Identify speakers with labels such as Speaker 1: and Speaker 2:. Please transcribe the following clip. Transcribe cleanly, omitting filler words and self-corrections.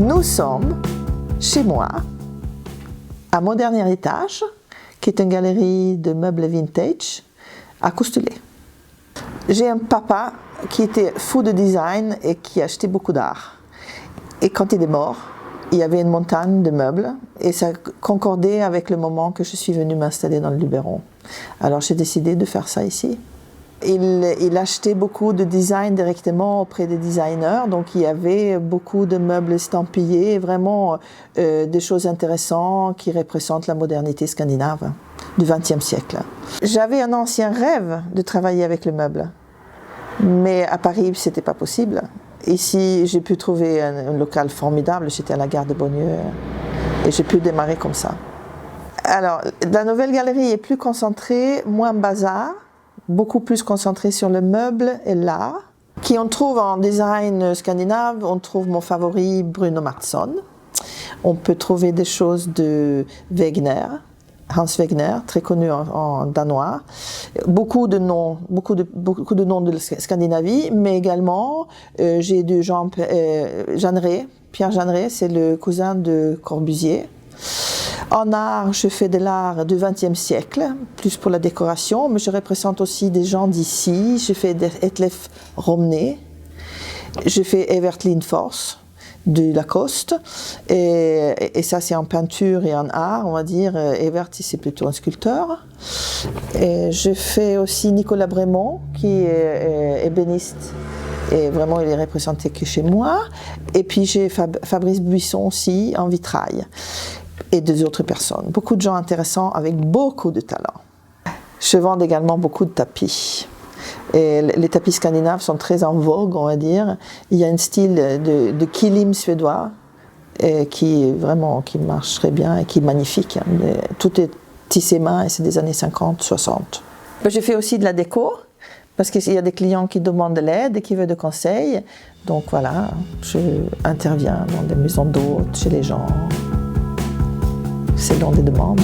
Speaker 1: Nous sommes chez moi, à mon dernier étage, qui est une galerie de meubles vintage à Coustelet. J'ai un papa qui était fou de design et qui achetait beaucoup d'art. Et quand il est mort, il y avait une montagne de meubles et ça concordait avec le moment que je suis venue m'installer dans le Luberon. Alors j'ai décidé de faire ça ici. Il achetait beaucoup de design directement auprès des designers, donc il y avait beaucoup de meubles estampillés, vraiment des choses intéressantes qui représentent la modernité scandinave du XXe siècle. J'avais un ancien rêve de travailler avec le meuble, mais à Paris c'était pas possible. Ici j'ai pu trouver un local formidable, j'étais à la gare de Beaulieu et j'ai pu démarrer comme ça. Alors la nouvelle galerie est plus concentrée, moins bazar, beaucoup plus concentré sur le meuble et l'art. Qui on trouve en design scandinave, on trouve mon favori Bruno Mathsson. On peut trouver des choses de Wegener, Hans Wegener, très connu en danois. Beaucoup de noms de Scandinavie, mais également j'ai du Pierre Jeanneret, c'est le cousin de Corbusier. En art, je fais de l'art du XXe siècle, plus pour la décoration, mais je représente aussi des gens d'ici. Je fais Detlef Romney, je fais Evert Lindfors de Lacoste, et ça c'est en peinture et en art, on va dire. Evert c'est plutôt un sculpteur. Et je fais aussi Nicolas Brémond, qui est ébéniste. Et vraiment, il est représenté que chez moi. Et puis j'ai Fabrice Buisson aussi en vitrail. Et deux autres personnes. Beaucoup de gens intéressants avec beaucoup de talent. Je vends également beaucoup de tapis. Et les tapis scandinaves sont très en vogue, on va dire. Il y a un style de kilim suédois qui marche très bien et qui est magnifique. Tout est tissé main et c'est des années 50, 60. Je fais aussi de la déco parce qu'il y a des clients qui demandent de l'aide et qui veulent des conseils. Donc voilà, je interviens dans des maisons d'hôtes, chez les gens. Selon des demandes.